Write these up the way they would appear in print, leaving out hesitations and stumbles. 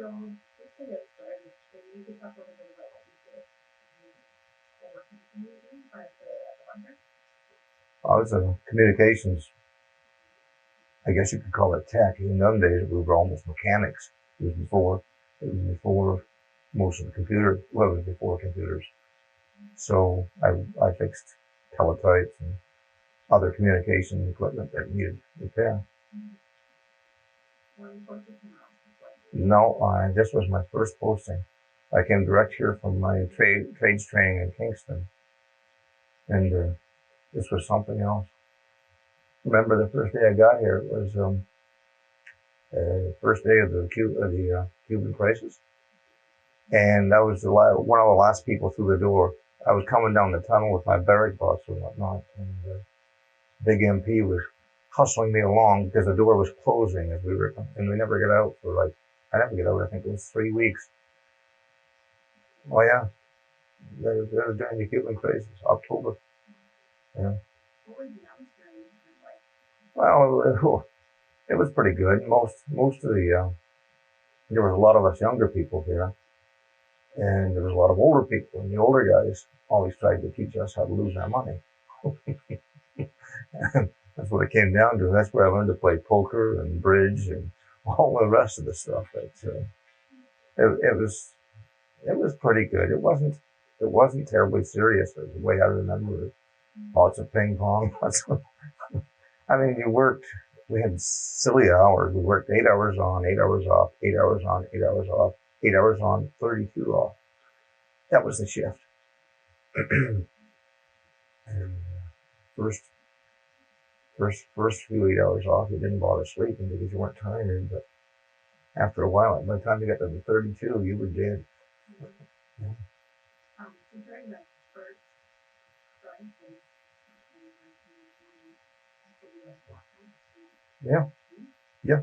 just to get started, maybe you could talk a little bit about what you did for work in the community or at the bunker. I was a communications, I guess you could call it tech. In them days, we were almost mechanics. It was before most of the computers. Well, it was before computers. So I fixed teletypes and other communication equipment that needed repair. No, this was my first posting. I came direct here from my trades training in Kingston, and this was something else. Remember the first day I got here, it was first day of the Cuban crisis, and I was one of the last people through the door. I was coming down the tunnel with my barrack box and whatnot, and big MP was hustling me along because the door was closing as and we never got out for I never get out. I think it was 3 weeks. Oh yeah, that was during the Cuban crisis, October. Yeah. Well, it was pretty good. Most of the there was a lot of us younger people here, and there was a lot of older people. And the older guys always tried to teach us how to lose our money. That's what it came down to. That's where I learned to play poker and bridge and all the rest of the stuff. It was pretty good. It wasn't terribly serious the way I remember it. Lots of ping pong. I mean, we had silly hours. We worked 8 hours on, 8 hours off, 8 hours on, 8 hours off, 8 hours on, 32 off. That was the shift. And first few 8 hours off, you didn't bother sleeping because you weren't tired. But after a while, by the time you got to the 32, you were dead. Yeah. During that first crisis, Yeah. Yeah.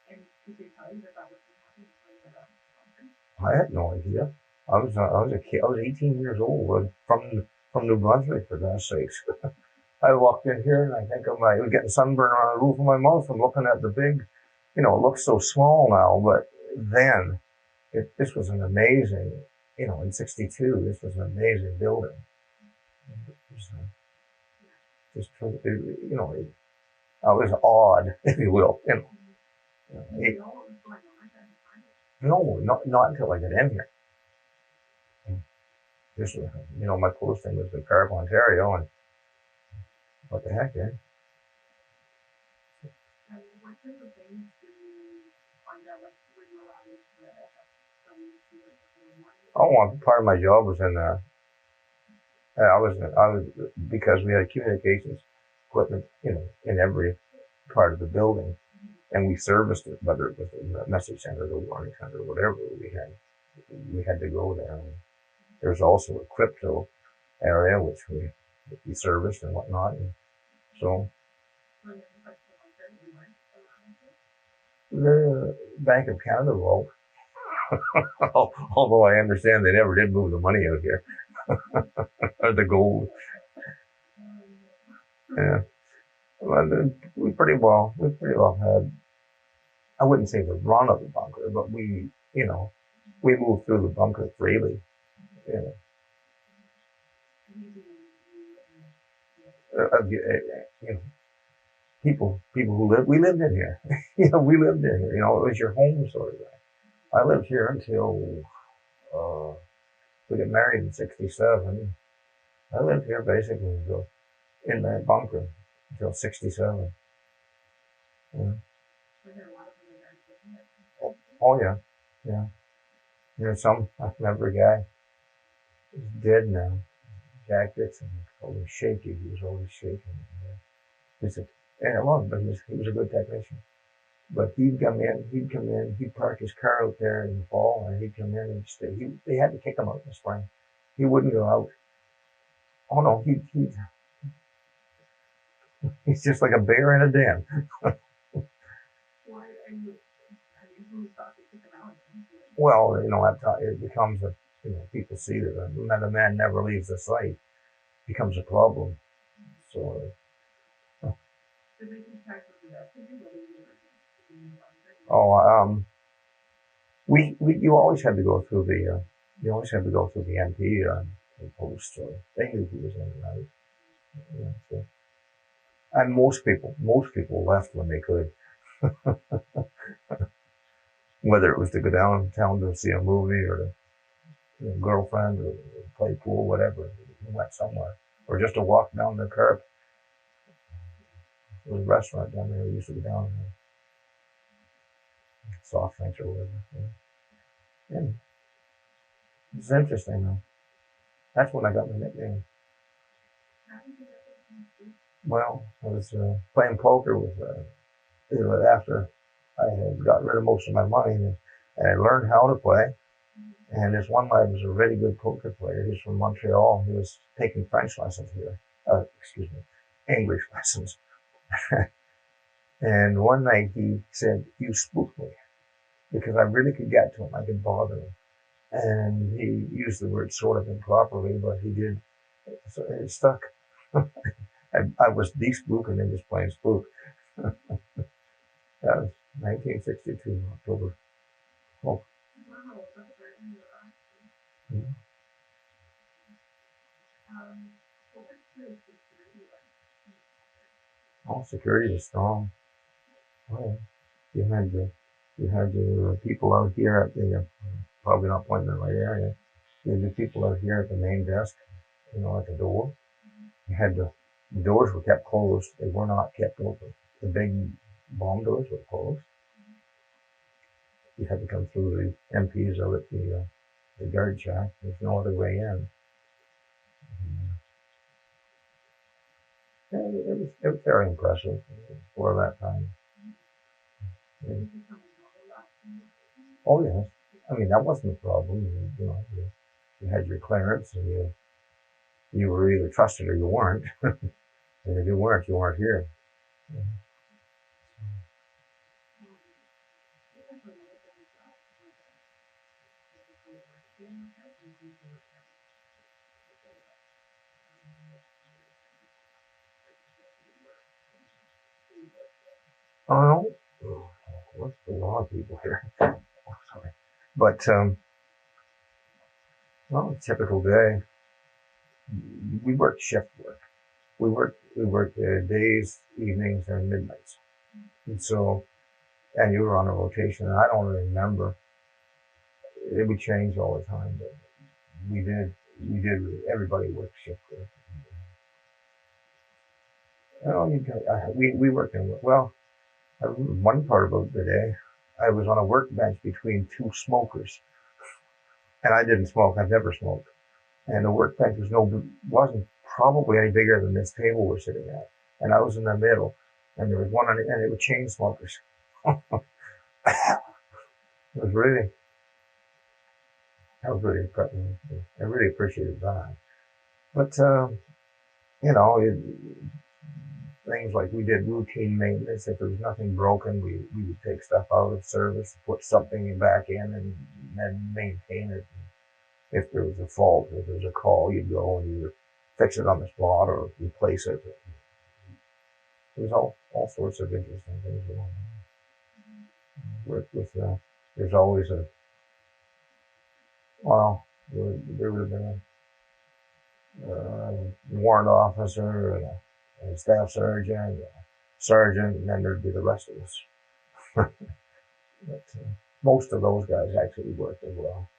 And could you tell us about what happened I had no idea. I was a kid. I was 18 years old from New Brunswick, for God's sakes. I walked in here and I think I was getting sunburn on the roof of my mouth from looking at the big, it looks so small now, but then this was an amazing, in '62, this was an amazing building. It was, just, I was awed, if you will. No, not until I got in here. This was, my posting was in Carrick, Ontario, and what the heck, eh? Oh, part of my job was in I was because we had communications equipment, in every part of the building, and we serviced it, whether it was the message center, the warning center, whatever we had to go there. And there's also a crypto area which we serviced and whatnot, and so the Bank of Canada vault. Although I understand they never did move the money out here, or the gold. Yeah, well, we pretty well had. I wouldn't say the run of the bunker, but we moved through the bunker freely. People who we lived in here. We lived in here. It was your home sort of thing. I lived here until we got married in '67. I lived here basically in that bunker until '67. Yeah. Oh yeah, yeah. I remember a guy. He's dead now. Jack Dixon. Always shaky. He was always shaking. But he was a good technician. But he'd come in, he'd park his car out there in the fall, and he'd come in and stay. They had to kick him out in the spring. He wouldn't go out. Oh no, he's just like a bear in a den. Well, it becomes people see that a man never leaves the site. It becomes a problem. So. You always had to go through the MP post, so they knew who was in and out. Yeah, so. And most people left when they could, whether it was to go downtown to see a movie or to girlfriend or play pool, whatever. We went somewhere, or just to walk down the curb. There was a restaurant down there. We used to go down and soft drinks or whatever. Yeah. And it's interesting though. That's when I got my nickname. Well, I was playing poker with after I had got rid of most of my money and I learned how to play. And this one lad was a really good poker player. He's from Montreal. He was taking French lessons here. Excuse me, English lessons. And one night he said, "You spooked me," because I really could get to him. I could bother him. And he used the word sort of improperly, but he did. So it stuck. I was de-spooking and just playing spook. That was 1962, October. Oh, yeah. Oh, security was strong. Oh, yeah. You had the people out here at the probably not pointing in the right area. You had the people out here at the main desk, at the door. You had the doors were kept closed. They were not kept open. The big bomb doors were closed. You had to come through the MPs out at the guard shack. There's no other way in. Yeah, it was very impressive for that time. Yeah. Oh yes, I mean that wasn't a problem. You had your clearance, and you were either trusted or you weren't. And if you weren't here. Yeah. Oh, what's the law of people here? Oh, sorry, but well, a typical day. We worked shift work. We worked days, evenings, and midnights. And so, and you were on a rotation. And I don't remember. It would change all the time, but we did. We did. Everybody worked shift work. Well, we worked in well. I remember one part about the day. I was on a workbench between two smokers, and I didn't smoke. I've never smoked. And the workbench wasn't probably any bigger than this table we're sitting at. And I was in the middle, and there was one on it, and it was chain smokers. It was really, that was really, I really appreciated that. But you know, it, things like we did routine maintenance. If there was nothing broken, we would take stuff out of service, put something back in, and then maintain it. If there was a fault, if there was a call, you'd go and either fix it on the spot or replace it. There's all sorts of interesting things going on. There's always well, there would have been a warrant officer and a staff sergeant, and then there'd be the rest of us. But most of those guys actually worked as well.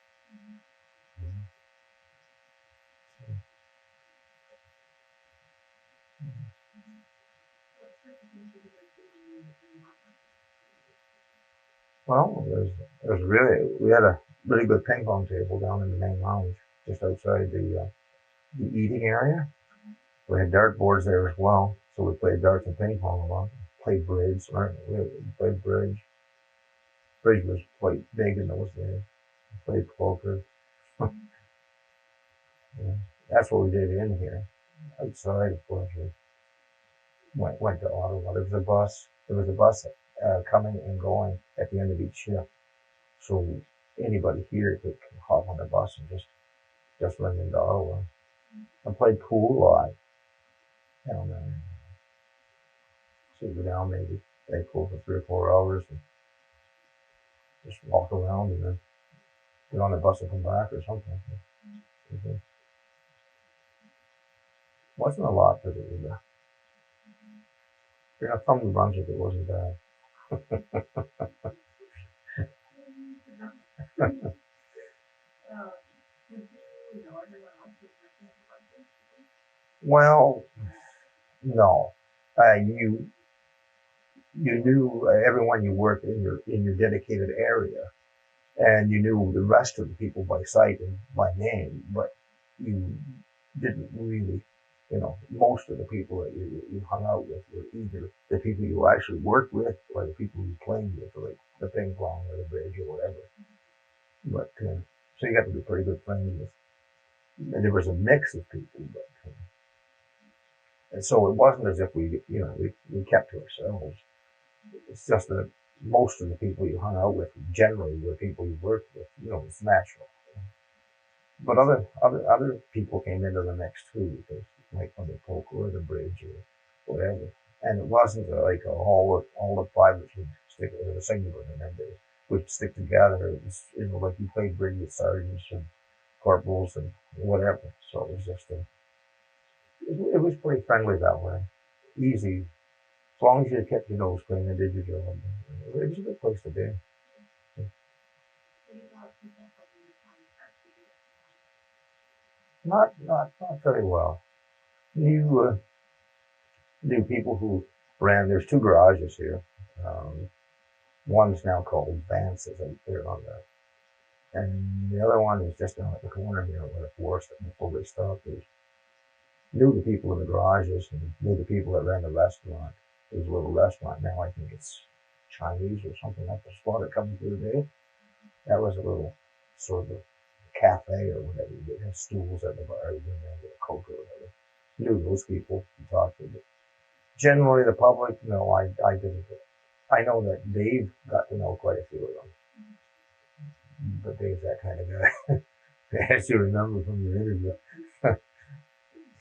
Well, we had a really good ping pong table down in the main lounge, just outside the eating area. We had dart boards there as well, so we played darts and ping pong a lot. Played bridge, right? We played bridge. Bridge was quite big in those days. We played poker. Yeah. That's what we did in here. Outside, of course, we went to Ottawa. There was a bus coming and going at the end of each shift. So anybody here could hop on the bus and just run into Ottawa. I played pool a lot down there. So go down maybe play pool for 3 or 4 hours. And just walk around and then get on the bus and come back or something. It wasn't a lot to do. But you're not from New Brunswick, it wasn't bad. Did you know everyone else was working in the budget? Well, no. You knew everyone you worked in your dedicated area, and you knew the rest of the people by sight and by name, but you didn't really, most of the people that you hung out with were either the people you actually worked with or the people you played with, like the ping pong or the bridge or whatever. But so you got to be pretty good friends with. And there was a mix of people, but and so it wasn't as if we kept to ourselves. It's just that most of the people you hung out with generally were people you worked with. It's natural. But other people came into the mix too, because like on the poker or the bridge or whatever. And it wasn't like all the privates would stick with a singular, and then they would stick together. It was like you played bridge with sergeants and corporals and whatever. So it was just it was pretty friendly that way, easy. As long as you kept your nose clean and did your job, it was a good place to be. Not very well. You knew people who ran. There's two garages here. Um, One's now called Vance's out there on and the other one is just down at the corner here where the forest and before they stopped. Knew the people in the garages and knew the people that ran the restaurant. It was a little restaurant now. I think it's Chinese or something like the spot that comes through the day. That was a little sort of a cafe or whatever. They had stools at the bar. You went there and get a Coke or whatever. Knew those people and talked to them. Generally, the public, no, I didn't. I know that Dave got to know quite a few of them, but Dave's that kind of guy. They asked you to remember from your interview.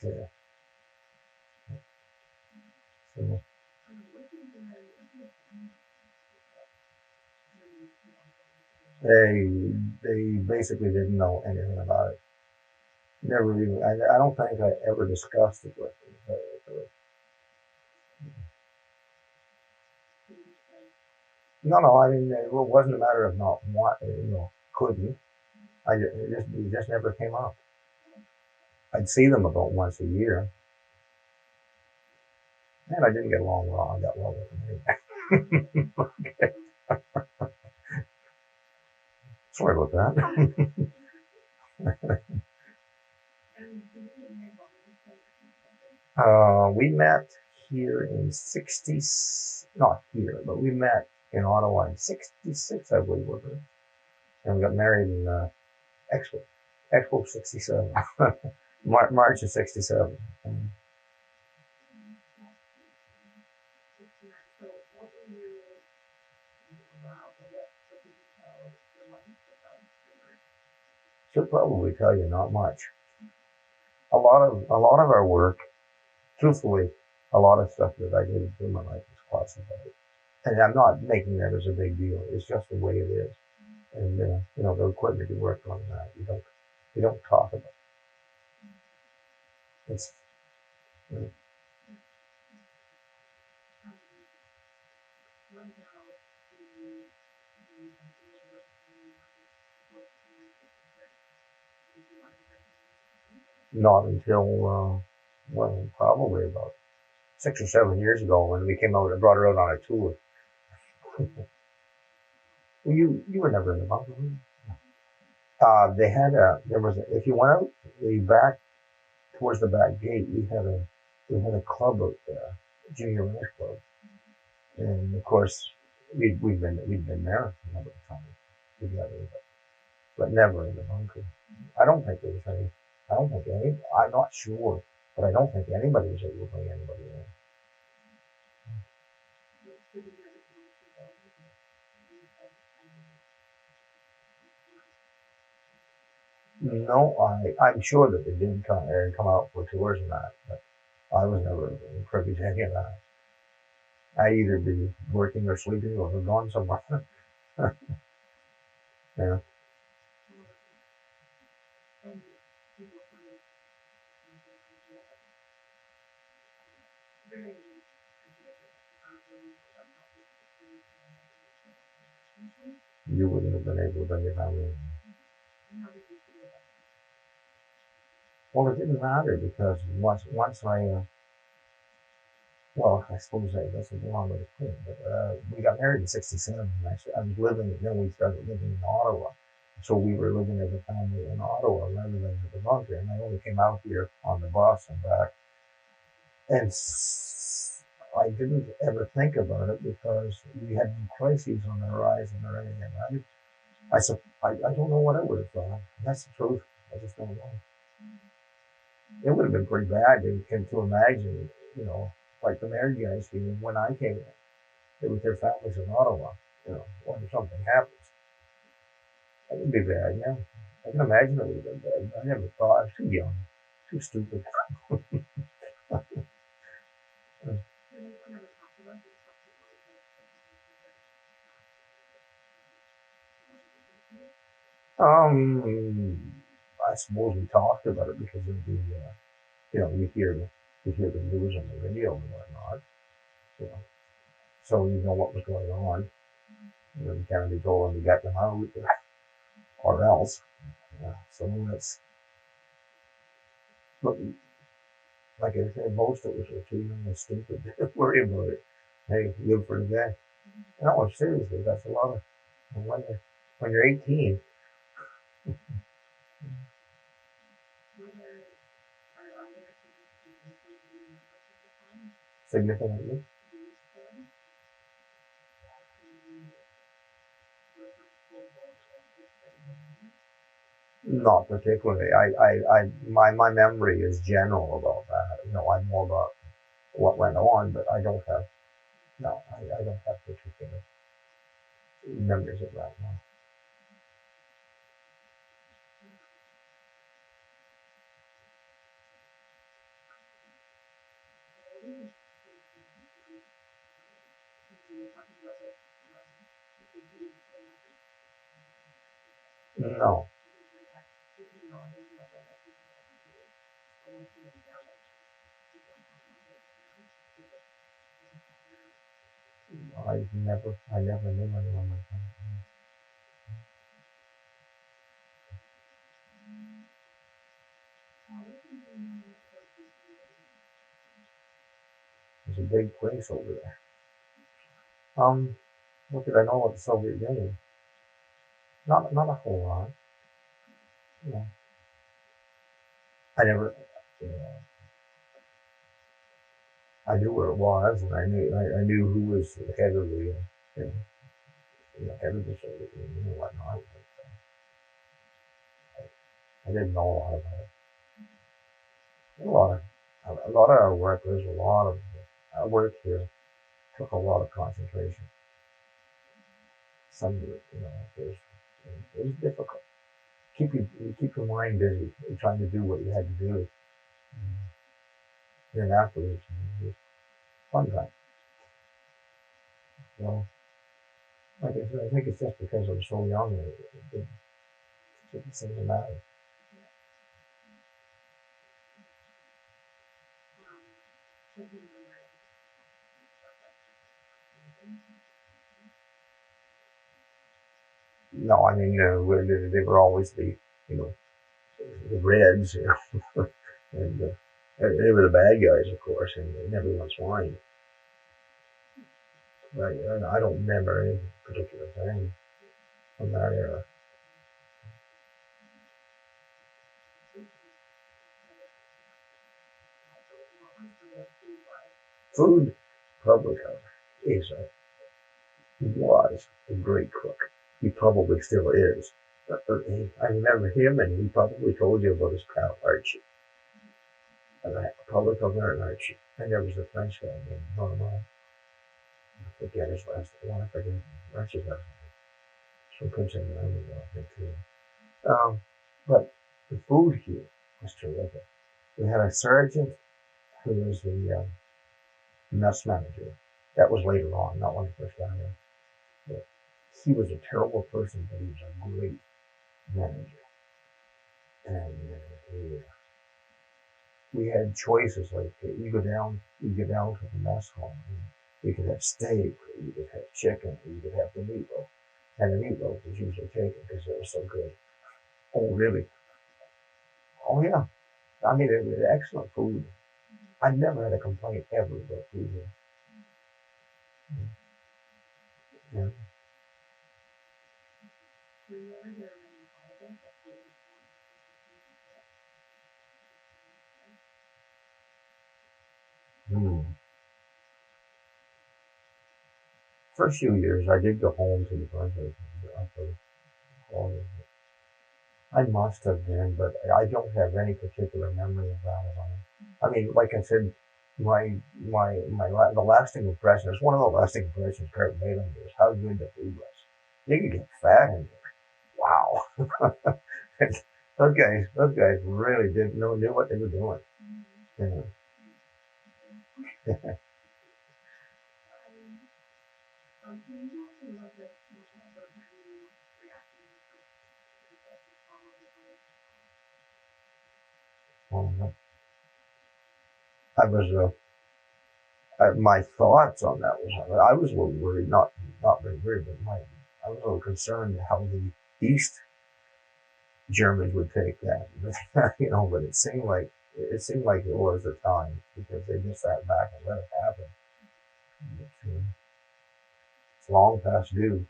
Yeah. So they basically didn't know anything about it. Never really. I don't think I ever discussed it with them. No. I mean, it wasn't a matter of not want, couldn't. It just never came up. I'd see them about once a year, and I didn't get along well. I got well with them anyway. Okay. Sorry about that. We met here in '60, not here, but we met in Ottawa in '66, I believe, was it? And we got married in Expo '67, March of '67. Should probably tell you not much. A lot of our work, truthfully, a lot of stuff that I did in my life was classified, and I'm not making that as a big deal. It's just the way it is, and the equipment you worked on, you don't talk about. It's not until well, probably about 6 or 7 years ago when we came out and brought her out on a tour. Well, you were never in the bunker. They had there was if you went out the back towards the back gate, we had a club out there, junior ranch club, and of course we'd been there a number of times together, but never in the bunker. I don't think there was any. I don't think any. I'm not sure, but I don't think anybody was able to bring anybody in. No, I'm sure that they did come out for tours and that, but I was never privy to any of that. I either be working or sleeping or gone somewhere. Yeah. And people kind of very You wouldn't have been able to bring your family in. Well, it didn't matter because once I, well, I suppose that's a long way to put it, but we got married in '67. I was living, then we started living in Ottawa. So we were living as a family in Ottawa rather than at the bunker. And I only came out here on the bus and back. And I didn't ever think about it because we had no crises on the horizon or anything. I don't know what I would have thought. That's the truth. I just don't know. It would have been pretty bad to imagine, like the married guys here when I came in, they with their families in Ottawa, or if something happens. That would be bad, yeah. I can imagine it would have been bad. I never thought. I was too young, too stupid. I suppose we talked about it because of the, you hear the news on the radio and whatnot, you know, so you know what was going on. You can't be told to get them out or else. So that's, but like I said, most of us are too young and stupid to worry about it. Hey, live for the day. No, seriously, that's a lot of, when you're 18, significantly. Not particularly. My memory is general about that. I know about what went on, but I don't have, no, I don't have particular memories of that. No. No, I never knew anyone like that. There's a big place over there. What did I know about the Soviet Union? Not a whole lot. You know, I never, you know, I knew where it was, and I knew who was the head of the, head of the Soviet Union and whatnot. But I didn't know a lot about it. A lot of our work, there's a lot of our work here took a lot of concentration. Some of it, it was difficult. Keep your mind busy trying to do what you had to do. And then afterwards, it was fun time. So, like I said, I think it's just because I was so young that it didn't seem to matter. No, I mean, they were always you know, the Reds, and they were the bad guys, of course, in everyone's mind. But I don't remember any particular thing from that era. Food, public is was a great cook. He probably still is. I remember him, and he probably told you about his pal Archie. And I probably told her Archie. And there was a French guy named Norman. I forget his last name. I forget Archie's last name. Some Prince Edward Island, I think too. But the food here was terrific. We had a sergeant who was the mess manager. That was later on, not when I first got here. he was a terrible person, but he was a great manager. And we had choices like you go down to the mess hall, and you could have steak, or you could have chicken, or you could have the meatloaf. And the meatloaf was usually taken because it was so good. Oh, really? Oh, yeah. I mean, it was excellent food. I never had a complaint ever about food here. Yeah. Were you ever there many holidays? Hmm. First few years, I did go home to the Brunswick for holidays. I must have been, but I don't have any particular memory about it. I mean, like I said, the lasting impression is one of the lasting impressions Kurt made on me is how good the food was. You could get fat in here. Wow. those guys really did knew what they were doing. Yeah. Can you tell me a little bit more about how you reacted to the follow the I was my thoughts on that was I was a little worried, not very worried, but I was a little concerned how the East Germans would take that, but it seemed like it was the time because they just sat back and let it happen. But, it's long past due.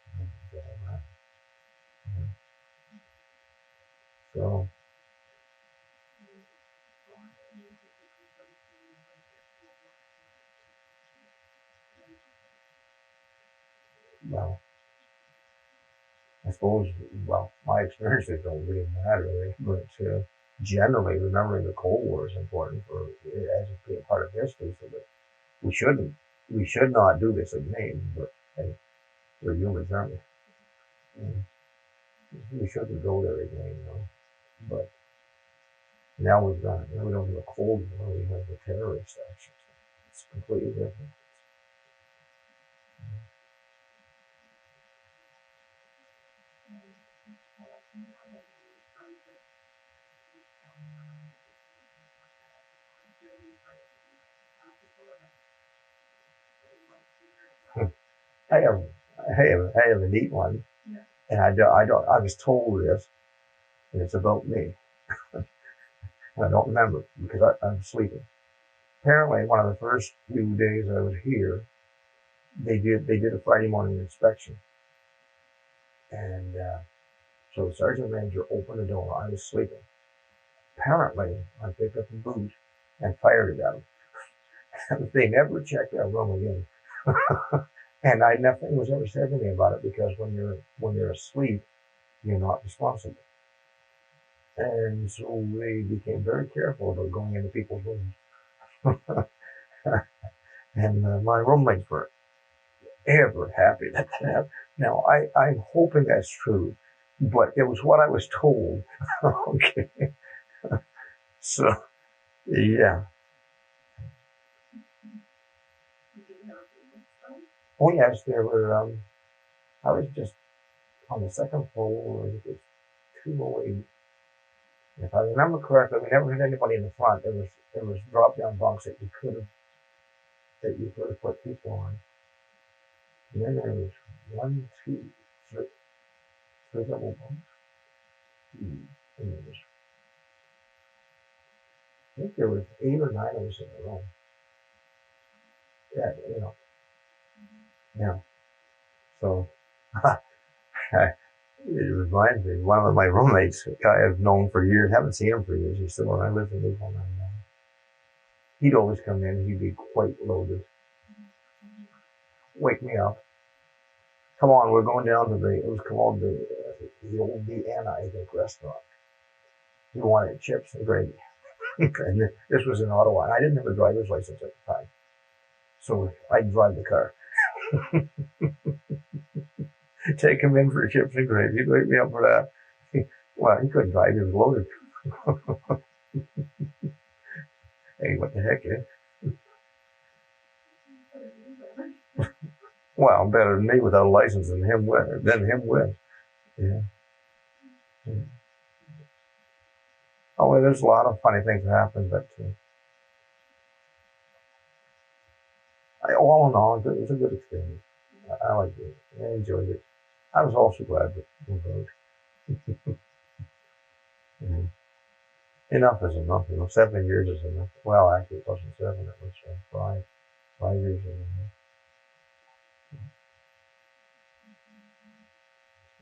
So, well, I suppose, my experiences don't really matter, really, but generally remembering the Cold War is important as a part of history, so that we should not do this again, but hey, we're humans, aren't we? And we shouldn't go there again. But now we don't have a Cold War, we have the terrorist actions. It's completely different. I have, I have a neat one, and I was told this, and it's about me. I don't remember because I'm sleeping. Apparently, one of the first few days I was here, they did a Friday morning inspection, and so the sergeant major opened the door. I was sleeping. Apparently, I picked up a boot and fired it at him. They never checked that room again, and nothing was ever said to me about it because when you're asleep, you're not responsible. And so we became very careful about going into people's rooms. And my roommates were ever happy that that happened. Now, I'm hoping that's true, but it was what I was told. Okay. So, yeah. Oh, yes, there were, I was just on the second floor. It was 208. If I remember correctly, we never had anybody in the front. There was drop down bunks that you could have put people on. And then there was one, two, three double bunks. And there was, I think there was 8 or 9 of us in the room. Yeah, yeah. So it reminds me, one of my roommates, a guy I've known for years, haven't seen him for years. He's still when I lived in Newfoundland. He'd always come in. He'd be quite loaded. Wake me up. Come on, we're going down to it was called the old Vienna, I think, restaurant. He wanted chips and gravy. And this was in Ottawa. And I didn't have a driver's license at the time. So I'd drive the car. Take him in for chips and gravy. He'd wake me up for that. Well, he couldn't drive. He was loaded. Hey, what the heck, eh? Well, better than me without a license than him with. Yeah. Yeah. Oh, well, there's a lot of funny things that happen, but all in all, it was a good experience. I liked it. I enjoyed it. I was also glad that we voted. Yeah. Enough is enough. 7 years is enough. Well, actually, it wasn't 7. It was 5. 5 years is enough.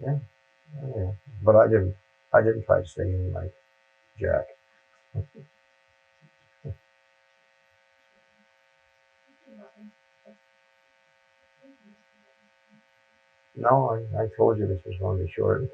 Yeah. Oh, yeah. But I didn't. I didn't try to stay in like Jack. No, I told you this was going to be short.